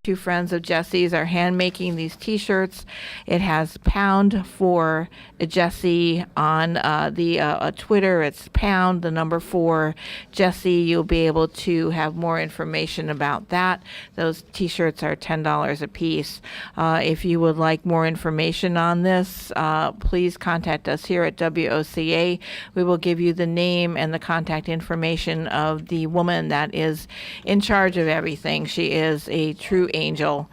Two friends of Jesse's are hand making these T-shirts. It has pound for Jesse on the Twitter. It's pound the number 4 Jesse. You'll be able to have more information about that. Those T-shirts are $10 a piece. If you would like more information on this, please contact us here at WOCA. We will give you the name and the contact information of the woman that is in charge of everything. She is a true angel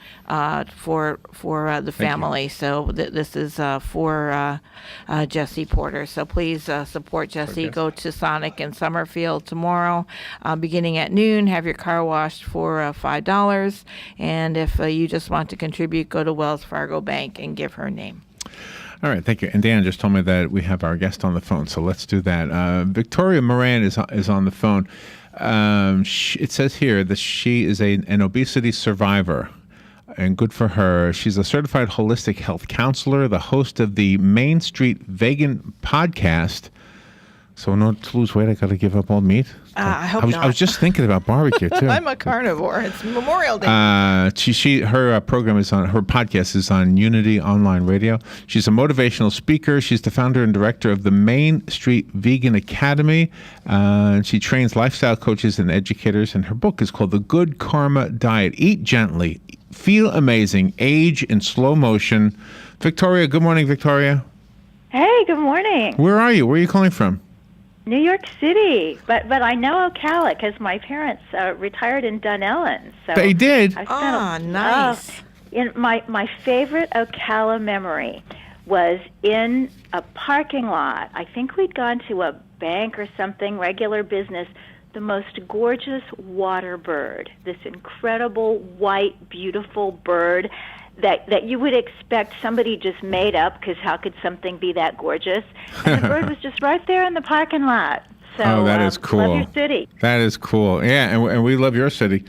for the family. So this is for Jesse Porter. So please support Jesse. Go to Sonic in Summerfield tomorrow, beginning at noon. Have your car washed for $5. And if you just want to contribute, go to Wells Fargo Bank and give her name. All right, thank you. And Dan just told me that we have our guest on the phone, so let's do that. Victoria Moran is on the phone. It says here that she is an obesity survivor, and good for her. She's a certified holistic health counselor, the host of the Main Street Vegan podcast. So in order to lose weight, I got to give up all meat. I hope not. I was just thinking about barbecue too. I'm a carnivore. It's Memorial Day. Her podcast is on Unity Online Radio. She's a motivational speaker. She's the founder and director of the Main Street Vegan Academy. And she trains lifestyle coaches and educators. And her book is called The Good Karma Diet. Eat gently, feel amazing, age in slow motion. Victoria, good morning, Victoria. Hey, good morning. Where are you? Where are you calling from? New York City, but I know Ocala because my parents retired in Dunellen. So they did? Nice. My favorite Ocala memory was in a parking lot. I think we'd gone to a bank or something, regular business. The most gorgeous water bird, this incredible white, beautiful bird that you would expect somebody just made up, because how could something be that gorgeous? And the bird was just right there in the parking lot. So, that is cool. Love your city. That is cool. Yeah, and we love your city.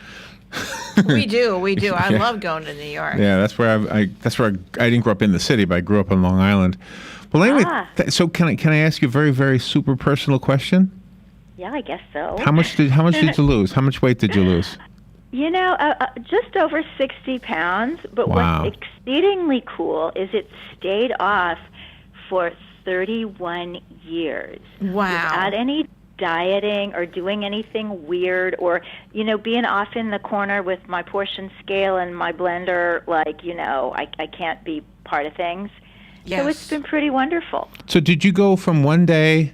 We do. I love going to New York. Yeah, that's where I didn't grow up in the city, but I grew up on Long Island. Well, anyway, so can I ask you a very, very super personal question? Yeah, I guess so. How much did you lose? How much weight did you lose? Just over 60 pounds, but wow. What's exceedingly cool is it stayed off for 31 years. Wow. Without any dieting or doing anything weird or, being off in the corner with my portion scale and my blender, I can't be part of things. Yes. So it's been pretty wonderful. So did you go from one day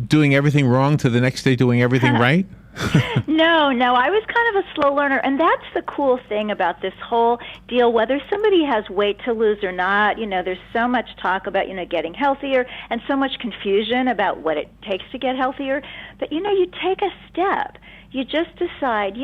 doing everything wrong to the next day doing everything right? No, I was kind of a slow learner, and that's the cool thing about this whole deal, whether somebody has weight to lose or not. There's so much talk about, getting healthier and so much confusion about what it takes to get healthier. But, you take a step. You just decide,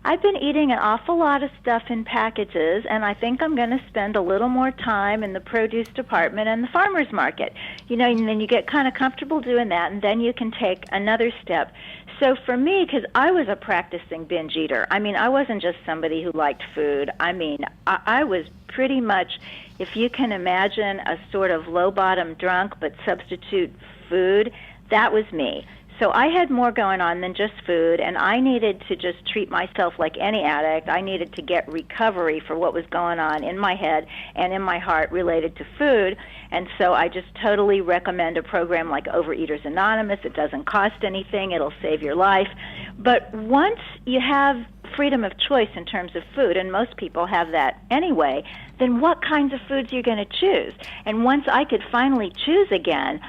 I've been eating an awful lot of stuff in packages, and I think I'm going to spend a little more time in the produce department and the farmer's market. And then you get kind of comfortable doing that, and then you can take another step. So for me, because I was a practicing binge eater, I wasn't just somebody who liked food. I was pretty much, if you can imagine a sort of low-bottom drunk but substitute food, that was me. So I had more going on than just food, and I needed to just treat myself like any addict. I needed to get recovery for what was going on in my head and in my heart related to food. And so I just totally recommend a program like Overeaters Anonymous. It doesn't cost anything. It'll save your life. But once you have freedom of choice in terms of food, and most people have that anyway, then what kinds of foods you're going to choose? And once I could finally choose again,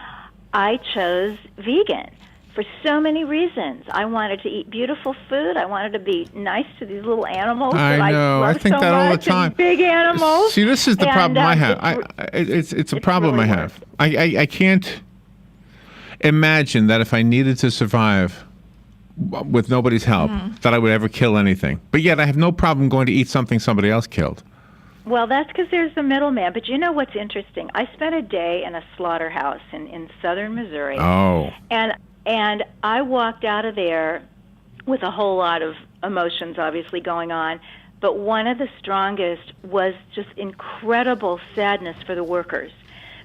I chose vegan. For so many reasons. I wanted to eat beautiful food. I wanted to be nice to these little animals I that know. I love I think so that all the much, time. and big animals. See, this is the problem I have. It's a problem really I have. I can't imagine that if I needed to survive with nobody's help, that I would ever kill anything. But yet I have no problem going to eat something somebody else killed. Well, that's because there's the middleman. But you know what's interesting? I spent a day in a slaughterhouse in southern Missouri. Oh. And I walked out of there with a whole lot of emotions obviously going on, but one of the strongest was just incredible sadness for the workers.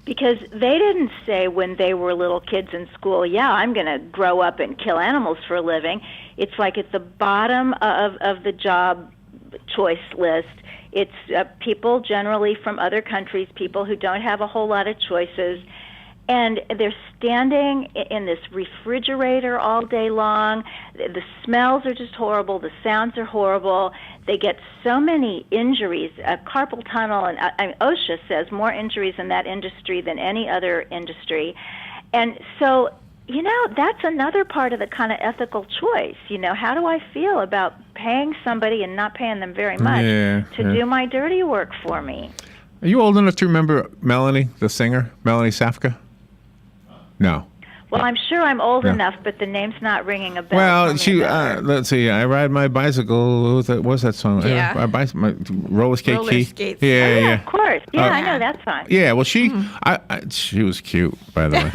Because they didn't say when they were little kids in school, yeah, I'm going to grow up and kill animals for a living. It's like at the bottom of the job choice list. It's people generally from other countries, people who don't have a whole lot of choices. And they're standing in this refrigerator all day long. The smells are just horrible. The sounds are horrible. They get so many injuries, carpal tunnel, and OSHA says more injuries in that industry than any other industry. And so, that's another part of the kind of ethical choice. How do I feel about paying somebody and not paying them very much to do my dirty work for me? Are you old enough to remember Melanie, the singer, Melanie Safka? No. Well, I'm sure I'm old enough, but the name's not ringing a bell. Well, let's see. I ride my bicycle. What was that song? Yeah. My roller skate Roller key. skates. Yeah. Of course. Yeah, I know that song. Yeah. Well, she was cute, by the way.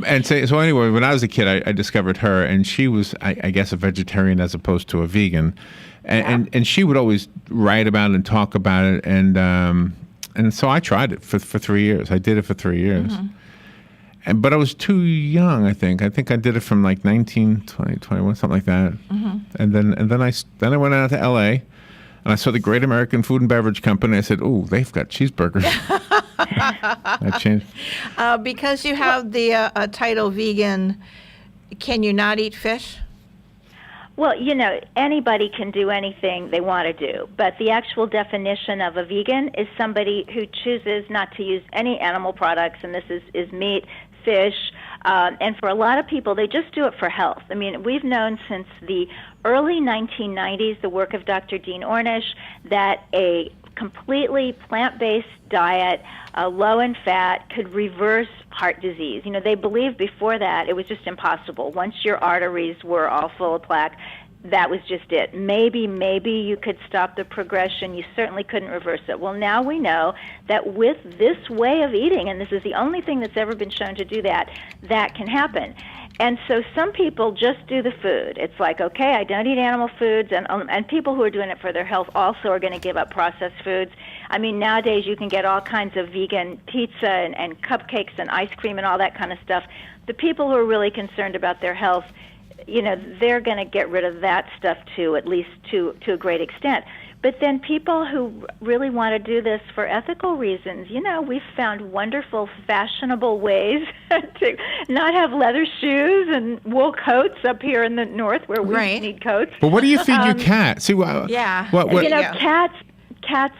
And so anyway, when I was a kid, I discovered her, and she was, I guess, a vegetarian as opposed to a vegan, and she would always write about it and talk about it, and so I tried it for 3 years. I did it for 3 years. But I was too young, I think. I think I did it from like 19, 20, 21, something like that. And then I went out to L.A., and I saw the Great American Food and Beverage Company. I said, "Oh, they've got cheeseburgers." I changed. Because you have the title vegan, can you not eat fish? Well, anybody can do anything they want to do, but the actual definition of a vegan is somebody who chooses not to use any animal products, and this is meat, fish, and for a lot of people, they just do it for health. I mean, we've known since the early 1990s, the work of Dr. Dean Ornish, that a completely plant-based diet, low in fat, could reverse heart disease. They believed before that it was just impossible. Once your arteries were all full of plaque, that was just it. Maybe you could stop the progression. You certainly couldn't reverse it. Well, now we know that with this way of eating, and this is the only thing that's ever been shown to do that, that can happen. And so some people just do the food. It's like, okay, I don't eat animal foods, and people who are doing it for their health also are going to give up processed foods. I mean, nowadays you can get all kinds of vegan pizza and cupcakes and ice cream and all that kind of stuff. The people who are really concerned about their health, they're going to get rid of that stuff too, at least to a great extent. But then people who really want to do this for ethical reasons, we've found wonderful, fashionable ways to not have leather shoes and wool coats up here in the north where we need coats. But what do you feed your cat? See, What, cats, cats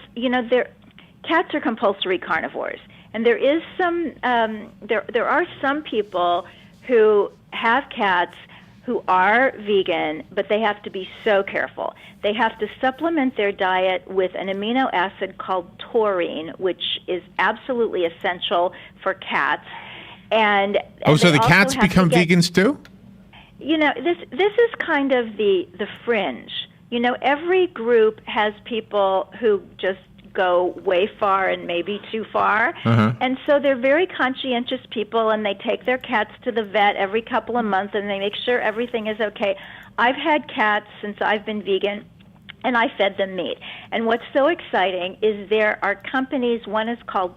are compulsory carnivores. And there is some, there are some people who have cats who are vegan, but they have to be so careful. They have to supplement their diet with an amino acid called taurine, which is absolutely essential for cats. And so the cats become vegans too? This is kind of the fringe. Every group has people who just go way far and maybe too far. And so they're very conscientious people, and they take their cats to the vet every couple of months, and they make sure everything is okay. I've had cats since I've been vegan, and I fed them meat. And what's so exciting is there are companies, one is called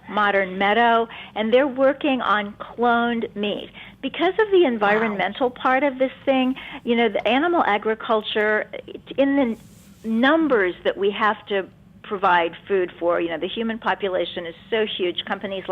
Modern Meadow, and they're working on cloned meat. Because of the environmental part of this thing, the animal agriculture, in the numbers that we have to provide food for. The human population is so huge. Countries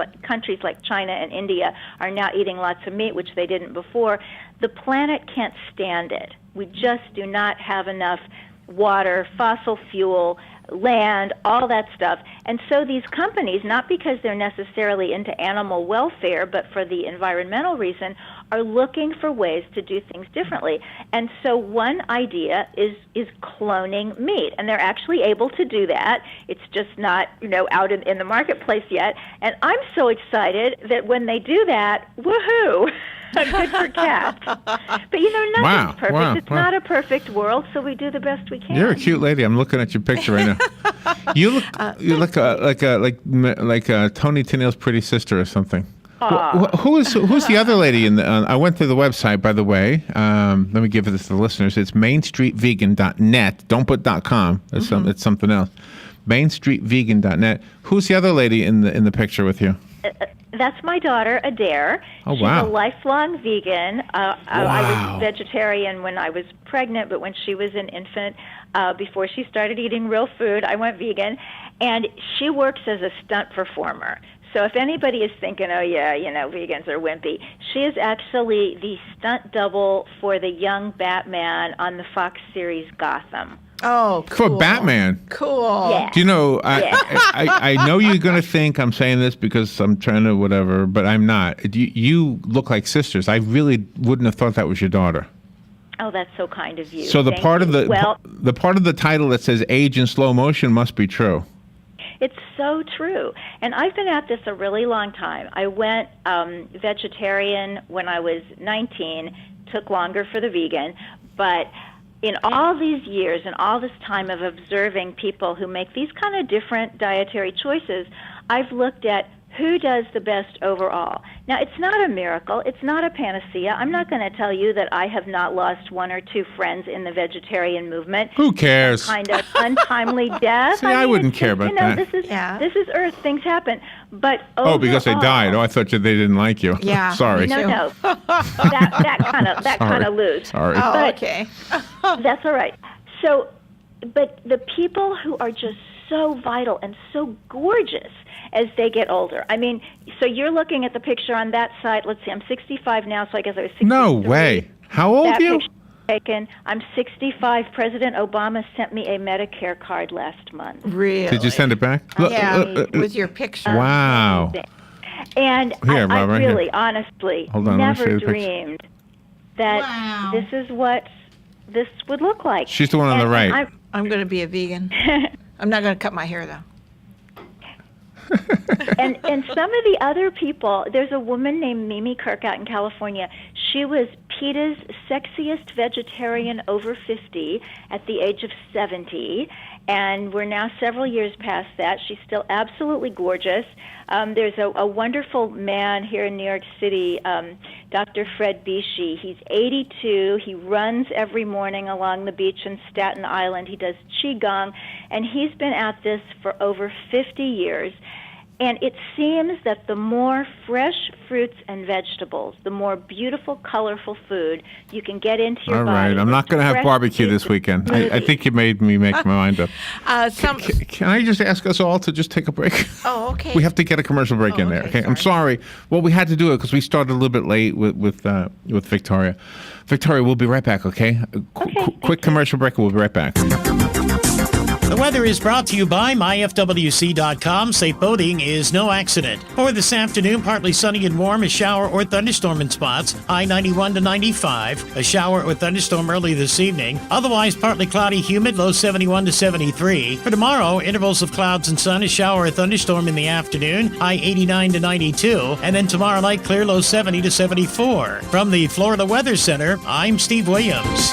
like China and India are now eating lots of meat, which they didn't before. The planet can't stand it. We just do not have enough water, fossil fuel, land, all that stuff. And so these companies, not because they're necessarily into animal welfare, but for the environmental reason, are looking for ways to do things differently. And so one idea is cloning meat, and they're actually able to do that. It's just not, out in the marketplace yet. And I'm so excited that when they do that, woohoo! Good for cats. But nothing's perfect. It's not a perfect world, so we do the best we can. You're a cute lady. I'm looking at your picture right now. You look like Tony Tennille's pretty sister or something. Who's the other lady in the? I went to the website, by the way. Let me give this to the listeners. It's mainstreetvegan.net. Don't put .com. It's something else. Mainstreetvegan.net. Who's the other lady in the picture with you? That's my daughter, Adair. Oh, She's wow. a lifelong vegan. I was vegetarian when I was pregnant, but when she was an infant, before she started eating real food. I went vegan, and she works as a stunt performer. So if anybody is thinking, oh, yeah, vegans are wimpy, she is actually the stunt double for the young Batman on the Fox series Gotham. Oh, cool. For Batman. Cool. Yeah. Do you know, Yeah. I know you're going to think I'm saying this because I'm trying to whatever, but I'm not. You look like sisters. I really wouldn't have thought that was your daughter. Oh, that's so kind of you. So the Thank part of you. the part of the title that says age in slow motion must be true. It's so true. And I've been at this a really long time. I went vegetarian when I was 19, took longer for the vegan, but in all these years and all this time of observing people who make these kind of different dietary choices, I've looked at who does the best overall. Now, it's not a miracle. It's not a panacea. I'm not going to tell you that I have not lost one or two friends in the vegetarian movement. Who cares? Kind of untimely death. See, I wouldn't it's care just, about that. This is Earth. Things happen. But Oh, because they overall- died. Oh, I thought they didn't like you. Yeah. Sorry. No. that kind of lose. Sorry. Oh, But- okay. That's all right. So, but the people who are just so vital and so gorgeous as they get older. I mean, so you're looking at the picture on that side. Let's see, I'm 65 now, so I guess I was 63. No way. How old That are you? picture taken. I'm 65. President Obama sent me a Medicare card last month. Really? Did you send it back? Look, Yeah, with your picture. Wow. And Here, I Robert, really, here. honestly, Hold on, let me show never you the picture. dreamed that Wow. this is what this would look like. She's the one on the right. I'm going to be a vegan. I'm not going to cut my hair, though. and some of the other people, there's a woman named Mimi Kirk out in California. She was PETA's sexiest vegetarian over 50 at the age of 70, and we're now several years past that. She's still absolutely gorgeous. There's a wonderful man here in New York City, Dr. Fred Bishi. He's 82. He runs every morning along the beach in Staten Island. He does Qigong, and he's been at this for over 50 years. And it seems that the more fresh fruits and vegetables, the more beautiful, colorful food you can get into your All body. right. I'm not going to have Fresh barbecue fruits this weekend. and I think you made me make my mind up. Some. Can I just ask us all to just take a break? Oh, okay. We have to get a commercial break in there. okay, Okay, I'm sorry. Well, we had to do it because we started a little bit late with Victoria. Victoria, we'll be right back. Okay. Quick commercial break. We'll be right back. The weather is brought to you by myfwc.com. Safe boating is no accident. For this afternoon, partly sunny and warm, a shower or thunderstorm in spots. High 91 to 95. A shower or thunderstorm early this evening. Otherwise, partly cloudy, humid, low 71 to 73. For tomorrow, intervals of clouds and sun, a shower or thunderstorm in the afternoon. High 89 to 92. And then tomorrow night, clear, low 70 to 74. From the Florida Weather Center, I'm Steve Williams.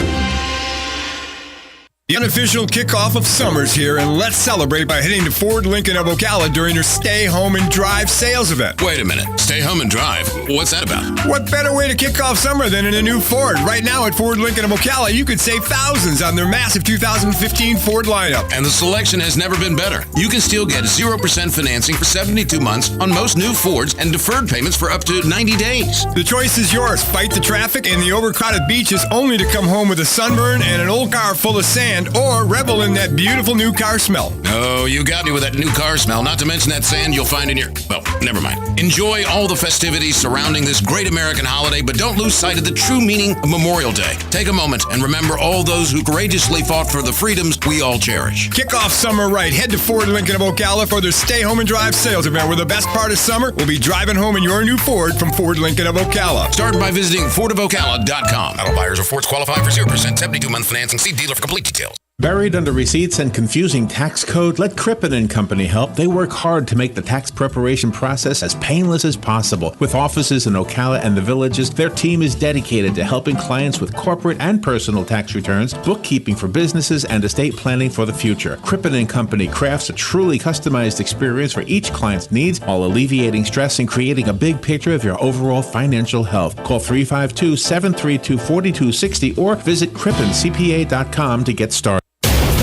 The unofficial kickoff of summer's here, and let's celebrate by heading to Ford Lincoln of Ocala during their Stay Home and Drive sales event. Wait a minute. Stay home and drive. What's that about? What better way to kick off summer than in a new Ford? Right now at Ford Lincoln of Ocala, you could save thousands on their massive 2015 Ford lineup. And the selection has never been better. You can still get 0% financing for 72 months on most new Fords and deferred payments for up to 90 days. The choice is yours. Fight the traffic and the overcrowded beaches only to come home with a sunburn and an old car full of sand, or revel in that beautiful new car smell. Oh, you got me with that new car smell, not to mention that sand you'll find in your... Well, never mind. Enjoy all the festivities surrounding this great American holiday, but don't lose sight of the true meaning of Memorial Day. Take a moment and remember all those who courageously fought for the freedoms we all cherish. Kick off summer right. Head to Ford Lincoln of Ocala for their Stay Home and Drive sales event, where the best part of summer will be driving home in your new Ford from Ford Lincoln of Ocala. Start by visiting FordofOcala.com. Auto buyers of Fords qualify for 0% 72-month financing. See dealer for complete details. Buried under receipts and confusing tax code? Let Crippen & Company help. They work hard to make the tax preparation process as painless as possible. With offices in Ocala and the Villages, their team is dedicated to helping clients with corporate and personal tax returns, bookkeeping for businesses, and estate planning for the future. Crippen & Company crafts a truly customized experience for each client's needs while alleviating stress and creating a big picture of your overall financial health. Call 352-732-4260 or visit CrippenCPA.com to get started.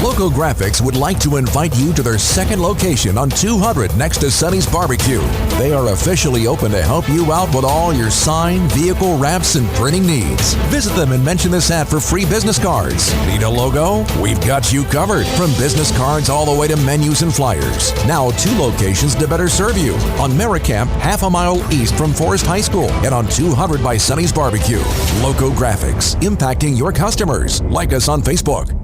Look Loco Graphics would like to invite you to their second location on 200 next to Sonny's Barbecue. They are officially open to help you out with all your sign, vehicle wraps, and printing needs. Visit them and mention this ad for free business cards. Need a logo? We've got you covered. From business cards all the way to menus and flyers. Now 2 locations to better serve you. On Merricamp, half a mile east from Forest High School, and on 200 by Sonny's Barbecue. Loco Graphics, impacting your customers. Like us on Facebook.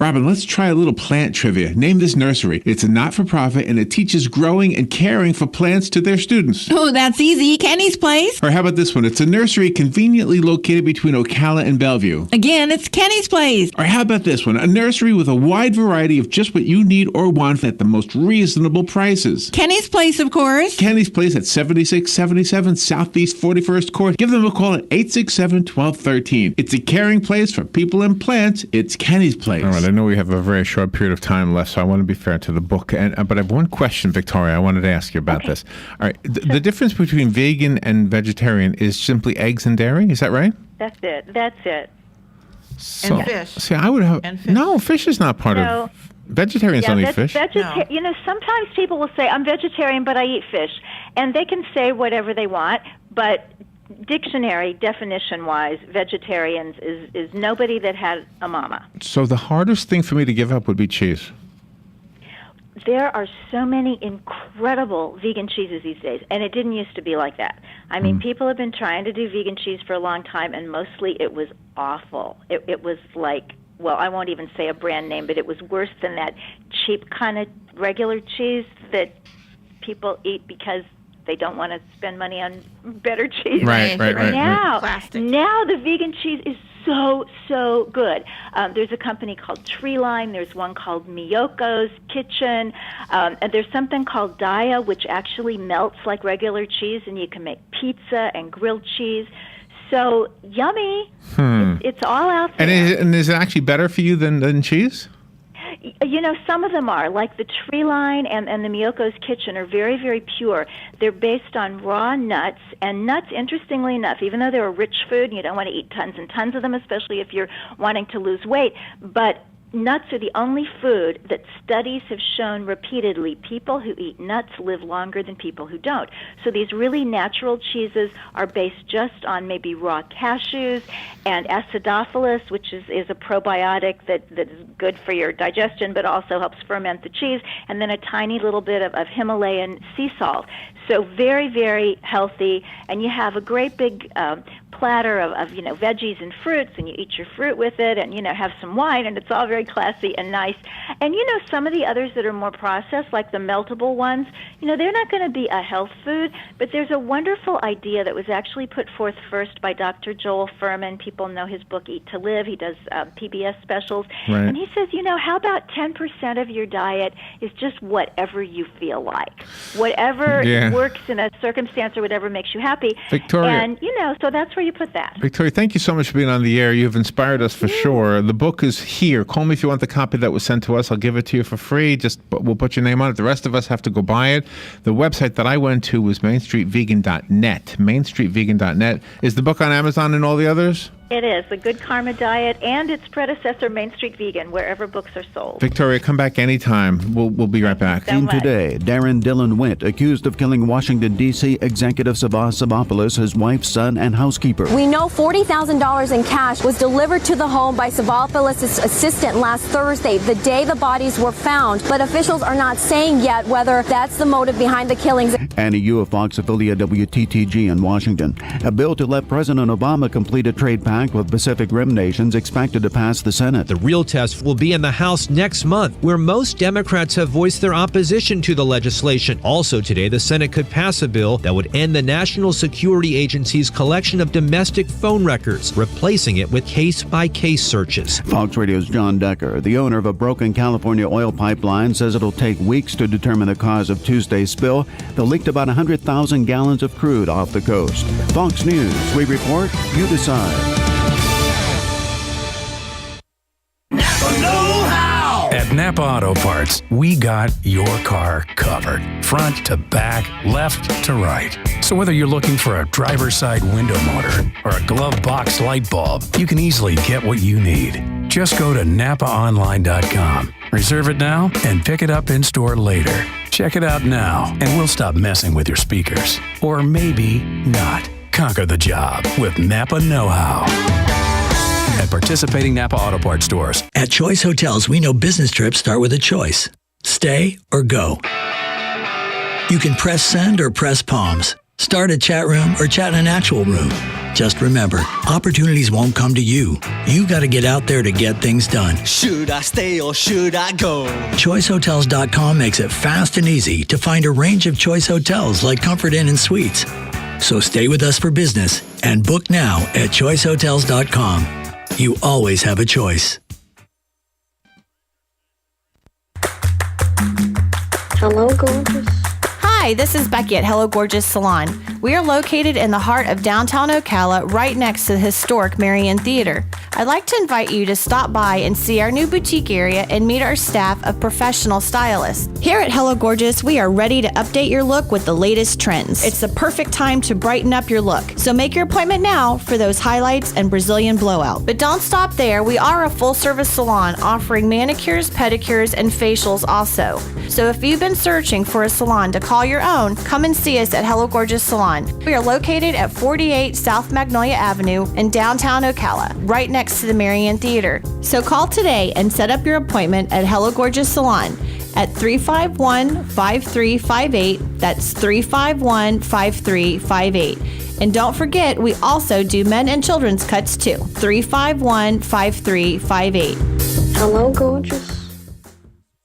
Robin, let's try a little plant trivia. Name this nursery. It's a not-for-profit, and it teaches growing and caring for plants to their students. Oh, that's easy. Kenny's Place. Or how about this one? It's a nursery conveniently located between Ocala and Bellevue. Again, it's Kenny's Place. Or how about this one? A nursery with a wide variety of just what you need or want at the most reasonable prices. Kenny's Place, of course. Kenny's Place at 7677 Southeast 41st Court. Give them a call at 867-1213. It's a caring place for people and plants. It's Kenny's Place. All right, I know we have a very short period of time left, so I want to be fair to the book. But I have one question, Victoria, I wanted to ask you about this. All right, the difference between vegan and vegetarian is simply eggs and dairy, is that right? That's it. So, And fish. See, I would have... And fish. No, fish is not part of... Vegetarians don't eat fish. No. You know, sometimes people will say, I'm vegetarian, but I eat fish. And they can say whatever they want, but dictionary definition-wise, vegetarians is nobody that had a mama. So the hardest thing for me to give up would be cheese. There are so many incredible vegan cheeses these days, and it didn't used to be like that. I mean, people have been trying to do vegan cheese for a long time, and mostly it was awful. It was like, well, I won't even say a brand name, but it was worse than that cheap kind of regular cheese that people eat because they don't want to spend money on better cheese. Right. Now Plastic. the vegan cheese is so good. There's a company called Treeline. There's one called Miyoko's Kitchen. And there's something called Daya, which actually melts like regular cheese, and you can make pizza and grilled cheese. So yummy. It's all out there. And is it actually better for you than cheese? You know, some of them are, like the Treeline and the Miyoko's Kitchen are very, very pure. They're based on raw nuts, and nuts, interestingly enough, even though they're a rich food, and you don't want to eat tons and tons of them, especially if you're wanting to lose weight, but nuts are the only food that studies have shown repeatedly people who eat nuts live longer than people who don't. So these really natural cheeses are based just on maybe raw cashews and acidophilus, which is a probiotic that is good for your digestion but also helps ferment the cheese, and then a tiny little bit of Himalayan sea salt. So very, very healthy, and you have a great big platter of veggies and fruits, and you eat your fruit with it, and have some wine, and it's all very classy and nice. And some of the others that are more processed, like the meltable ones, they're not going to be a health food, but there's a wonderful idea that was actually put forth first by Dr. Joel Furman. People know his book Eat to Live. He does PBS specials, right. And he says, how about 10% of your diet is just whatever you feel like, whatever works in a circumstance or whatever makes you happy. Victoria. And so that's where you put that. Victoria, thank you so much for being on the air. You've inspired us for sure. The book is here. Call me if you want the copy that was sent to us. I'll give it to you for free. We'll put your name on it. The rest of us have to go buy it. The website that I went to was mainstreetvegan.net. Mainstreetvegan.net. Is the book on Amazon and all the others? It is. The Good Karma Diet and its predecessor, Main Street Vegan, wherever books are sold. Victoria, come back anytime. We'll be right back. So much. Today, Darren Dillon Wint, accused of killing Washington, D.C. executive Savas Savopoulos, his wife, son, and housekeeper. We know $40,000 in cash was delivered to the home by Savopoulos' assistant last Thursday, the day the bodies were found. But officials are not saying yet whether that's the motive behind the killings. Annie Yu of Fox affiliate WTTG in Washington. A bill to let President Obama complete a trade pact with Pacific Rim nations expected to pass the Senate. The real test will be in the House next month, where most Democrats have voiced their opposition to the legislation. Also today, the Senate could pass a bill that would end the National Security Agency's collection of domestic phone records, replacing it with case-by-case searches. Fox Radio's John Decker, the owner of a broken California oil pipeline, says it'll take weeks to determine the cause of Tuesday's spill that leaked about 100,000 gallons of crude off the coast. Fox News, we report, you decide. At Napa Auto Parts, we got your car covered. Front to back, left to right. So whether you're looking for a driver's side window motor or a glove box light bulb, you can easily get what you need. Just go to NapaOnline.com. Reserve it now and pick it up in store later. Check it out now, and we'll stop messing with your speakers. Or maybe not. Conquer the job with Napa Know-How. At participating Napa Auto Parts stores. At Choice Hotels, we know business trips start with a choice. Stay or go. You can press send or press palms. Start a chat room or chat in an actual room. Just remember, opportunities won't come to you. You got to get out there to get things done. Should I stay or should I go? ChoiceHotels.com makes it fast and easy to find a range of Choice Hotels like Comfort Inn and Suites. So stay with us for business and book now at ChoiceHotels.com. You always have a choice. Hello, gorgeous. Hi, this is Becky at Hello Gorgeous Salon. We are located in the heart of downtown Ocala, right next to the historic Marion Theater. I'd like to invite you to stop by and see our new boutique area and meet our staff of professional stylists. Here at Hello Gorgeous, we are ready to update your look with the latest trends. It's the perfect time to brighten up your look, so make your appointment now for those highlights and Brazilian blowout. But don't stop there. We are a full-service salon offering manicures, pedicures, and facials also. So if you've been searching for a salon to call your own, come and see us at Hello Gorgeous Salon. We are located at 48 South Magnolia Avenue in downtown Ocala, right next to the Marion Theater. So call today and set up your appointment at Hello Gorgeous Salon at 351-5358. That's 351-5358. And don't forget, we also do men and children's cuts too. 351-5358. Hello, gorgeous.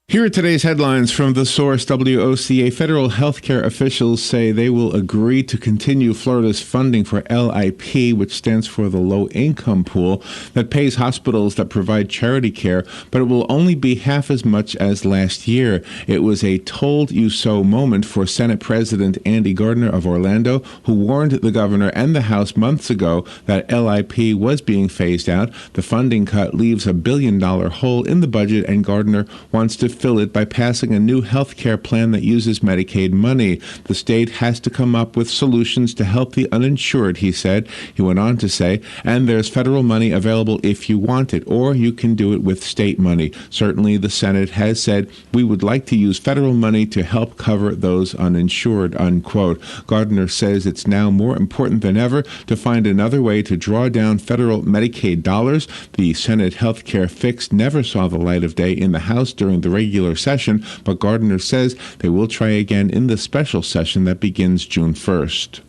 Here are today's headlines from The Source WOCA. Federal healthcare officials say they will agree to continue Florida's funding for LIP, which stands for the Low Income Pool, that pays hospitals that provide charity care, but it will only be half as much as last year. It was a told you so moment for Senate President Andy Gardner of Orlando, who warned the governor and the House months ago that LIP was being phased out. The funding cut leaves $1 billion hole in the budget, and Gardner wants to fill it by passing a new health care plan that uses Medicaid money. The state has to come up with solutions to help the uninsured, he said. He went on to say, and there's federal money available if you want it, or you can do it with state money. Certainly, the Senate has said we would like to use federal money to help cover those uninsured, unquote. Gardner says it's now more important than ever to find another way to draw down federal Medicaid dollars. The Senate health care fix never saw the light of day in the House during the regular session, but Gardner says they will try again in the special session that begins June 1st.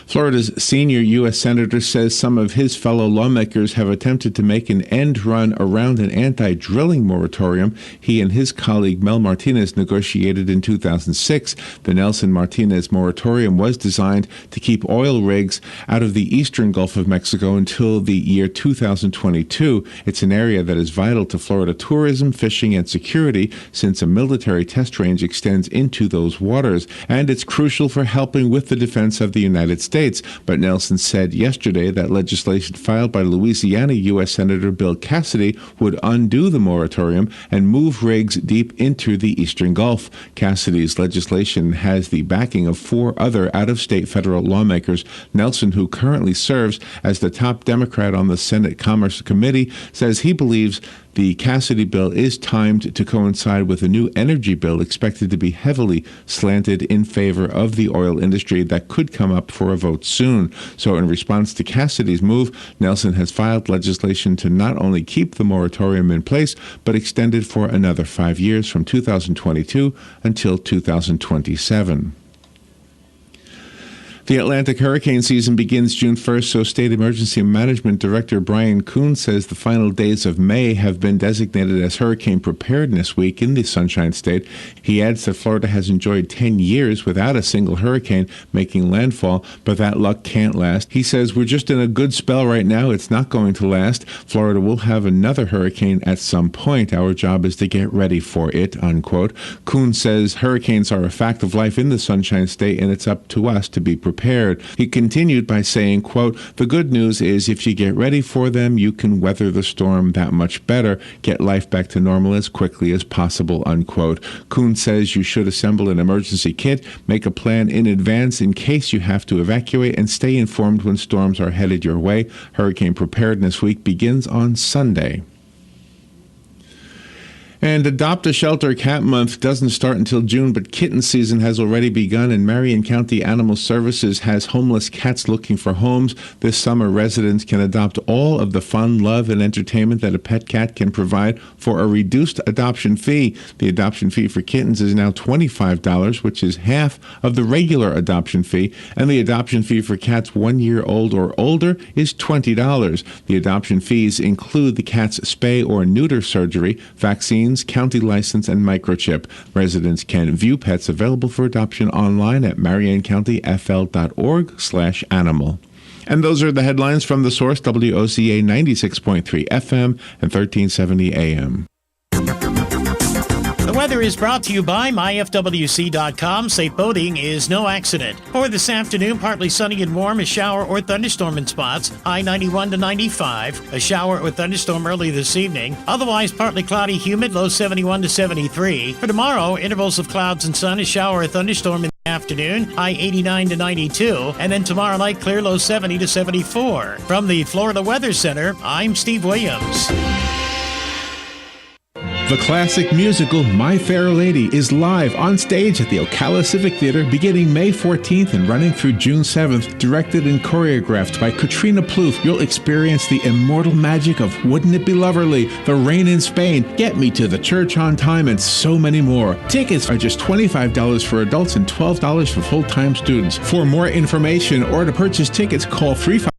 Florida's senior U.S. Senator says some of his fellow lawmakers have attempted to make an end run around an anti-drilling moratorium he and his colleague Mel Martinez negotiated in 2006. The Nelson Martinez moratorium was designed to keep oil rigs out of the eastern Gulf of Mexico until the year 2022. It's an area that is vital to Florida tourism, fishing, and security, since a military test range extends into those waters, and it's crucial for helping with the defense of the United States. But Nelson said yesterday that legislation filed by Louisiana U.S. Senator Bill Cassidy would undo the moratorium and move rigs deep into the eastern Gulf. Cassidy's legislation has the backing of 4 other out-of-state federal lawmakers. Nelson, who currently serves as the top Democrat on the Senate Commerce Committee, says he believes the Cassidy bill is timed to coincide with a new energy bill expected to be heavily slanted in favor of the oil industry that could come up for a vote soon. So in response to Cassidy's move, Nelson has filed legislation to not only keep the moratorium in place, but extend it for another 5 years from 2022 until 2027. The Atlantic hurricane season begins June 1st, so State Emergency Management Director Brian Kuhn says the final days of May have been designated as Hurricane Preparedness Week in the Sunshine State. He adds that Florida has enjoyed 10 years without a single hurricane making landfall, but that luck can't last. He says, we're just in a good spell right now. It's not going to last. Florida will have another hurricane at some point. Our job is to get ready for it, unquote. Kuhn says hurricanes are a fact of life in the Sunshine State, and it's up to us to be prepared. prepared. He continued by saying, quote, "The good news is if you get ready for them, you can weather the storm that much better, get life back to normal as quickly as possible," unquote. Kuhn says you should assemble an emergency kit, make a plan in advance in case you have to evacuate, and stay informed when storms are headed your way. Hurricane Preparedness Week begins on Sunday. And Adopt a Shelter Cat Month doesn't start until June, but kitten season has already begun, and Marion County Animal Services has homeless cats looking for homes. This summer, residents can adopt all of the fun, love, and entertainment that a pet cat can provide for a reduced adoption fee. The adoption fee for kittens is now $25, which is half of the regular adoption fee, and the adoption fee for cats 1 year old or older is $20. The adoption fees include the cat's spay or neuter surgery, vaccines, county license, and microchip. Residents can view pets available for adoption online at marioncountyfl.org/animal. And those are the headlines from The Source, WOCA 96.3 FM and 1370 AM. The weather is brought to you by myfwc.com. Safe boating is no accident. For this afternoon, partly sunny and warm, a shower or thunderstorm in spots. High 91 to 95. A shower or thunderstorm early this evening. Otherwise, partly cloudy, humid, low 71 to 73. For tomorrow, intervals of clouds and sun, a shower or thunderstorm in the afternoon. High 89 to 92. And then tomorrow night, clear, low 70 to 74. From the Florida Weather Center, I'm Steve Williams. The classic musical My Fair Lady is live on stage at the Ocala Civic Theater beginning May 14th and running through June 7th. Directed and choreographed by Katrina Plouffe, you'll experience the immortal magic of Wouldn't It Be Loverly, The Rain in Spain, Get Me to the Church on Time, and so many more. Tickets are just $25 for adults and $12 for full-time students. For more information or to purchase tickets, call 3